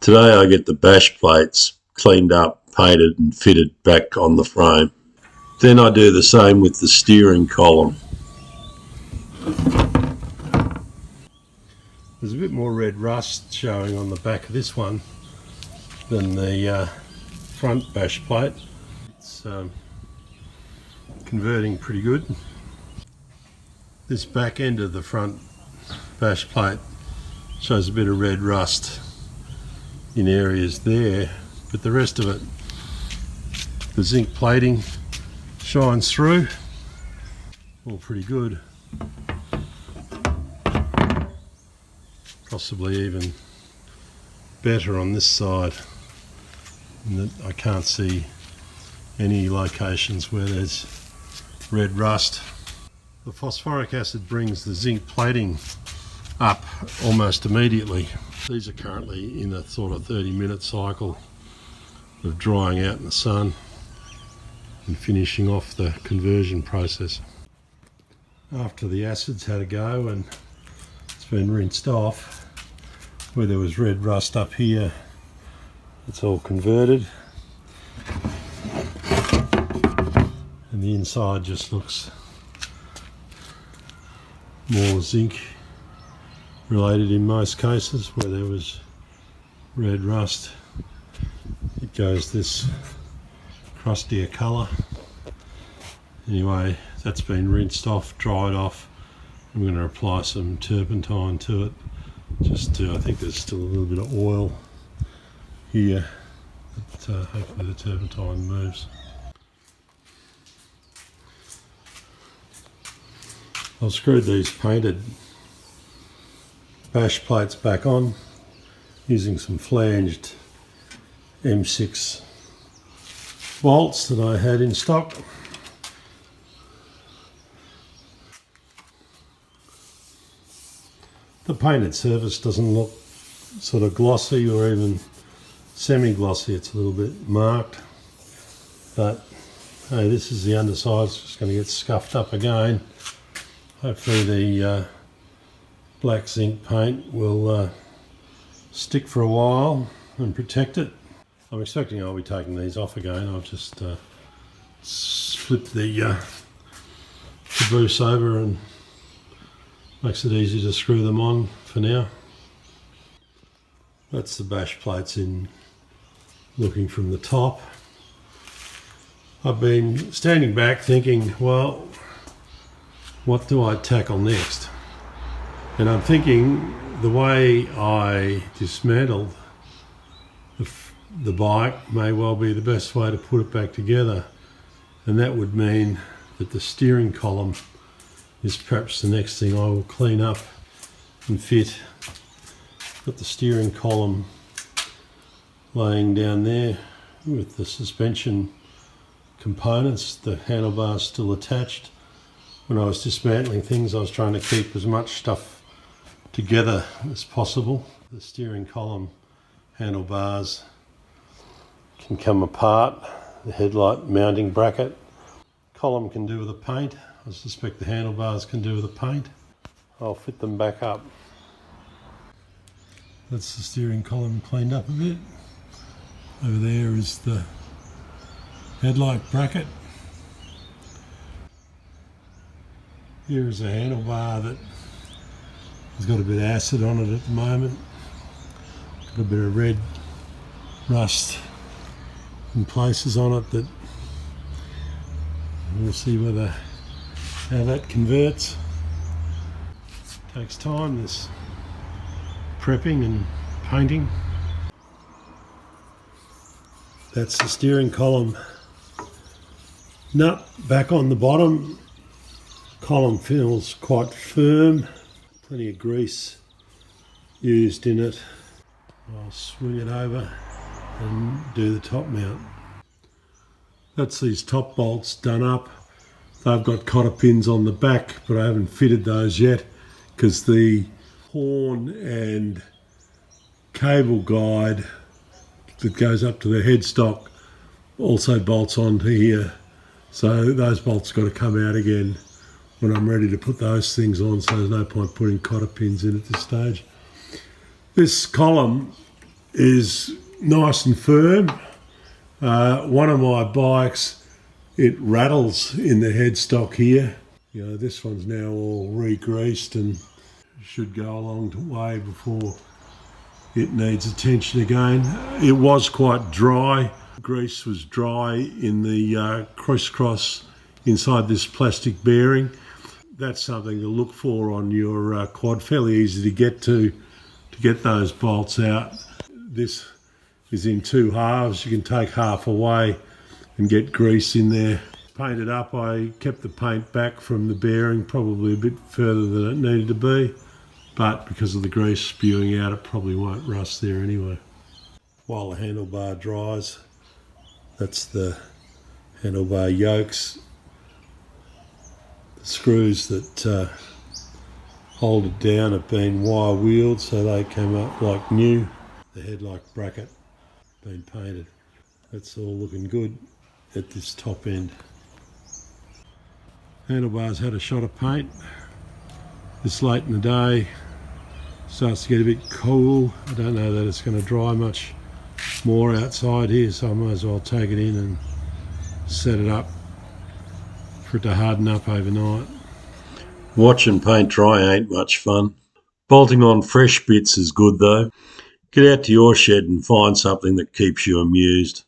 Today I get the bash plates cleaned up, painted and fitted back on the frame. Then I do the same with the steering column. There's a bit more red rust showing on the back of this one than the front bash plate. It's converting pretty good. This back end of the front bash plate shows a bit of red rust in areas there, but the rest of it, the zinc plating shines through, all pretty good. Possibly even better on this side, in that I can't see any locations where there's red rust. The phosphoric acid brings the zinc plating up almost immediately. These are currently in a sort of 30-minute cycle of drying out in the sun and finishing off the conversion process. After the acid's had a go and it's been rinsed off, where there was red rust up here, it's all converted and the inside just looks more zinc related in most cases. Where there was red rust, it goes this crustier colour. Anyway, that's been rinsed off, dried off. I'm going to apply some turpentine to it, just to, I think there's still a little bit of oil here, but hopefully the turpentine moves. I've screwed these painted bash plates back on using some flanged M6 bolts that I had in stock. The painted surface doesn't look sort of glossy or even semi-glossy, it's a little bit marked, but hey, this is the underside, it's just going to get scuffed up again. Hopefully the black zinc paint will stick for a while and protect it. I'm expecting I'll be taking these off again. I've just flipped the caboose over and makes it easy to screw them on for now. That's the bash plates in looking from the top. I've been standing back thinking, well, what do I tackle next? And I'm thinking the way I dismantled the bike may well be the best way to put it back together, and that would mean that the steering column is perhaps the next thing I will clean up and fit. Got the steering column laying down there with the suspension components, the handlebars still attached. When I was dismantling things, I was trying to keep as much stuff together as possible. The steering column handlebars can come apart, the headlight mounting bracket. Column can do with the paint. I suspect the handlebars can do with the paint. I'll fit them back up. That's the steering column cleaned up a bit. Over there is the headlight bracket. Here is a handlebar that has got a bit of acid on it at the moment. Got a bit of red rust in places on it that we'll see how that converts. Takes time, this prepping and painting. That's the steering column nut back on the bottom. Column feels quite firm, plenty of grease used in it. I'll swing it over and do the top mount. That's these top bolts done up. They've got cotter pins on the back, but I haven't fitted those yet because the horn and cable guide that goes up to the headstock also bolts onto here. So those bolts got to come out again when I'm ready to put those things on, so there's no point putting cotter pins in at this stage. This column is nice and firm. One of my bikes, it rattles in the headstock here. You know, this one's now all re-greased and should go a long way before it needs attention again. It was quite dry. Grease was dry in the crisscross inside this plastic bearing. That's something to look for on your quad. Fairly easy to get those bolts out. This is in two halves. You can take half away and get grease in there. Painted up, I kept the paint back from the bearing probably a bit further than it needed to be, but because of the grease spewing out, it probably won't rust there anyway. While the handlebar dries, that's the handlebar yokes. The screws that hold it down have been wire wheeled, so they came up like new. The headlight bracket been painted. That's all looking good at this top end. Handlebars had a shot of paint. It's late in the day, starts to get a bit cool. I don't know that it's going to dry much more outside here, so I might as well take it in and set it up for it to harden up overnight. Watching paint dry ain't much fun. Bolting on fresh bits is good though. Get out to your shed and find something that keeps you amused.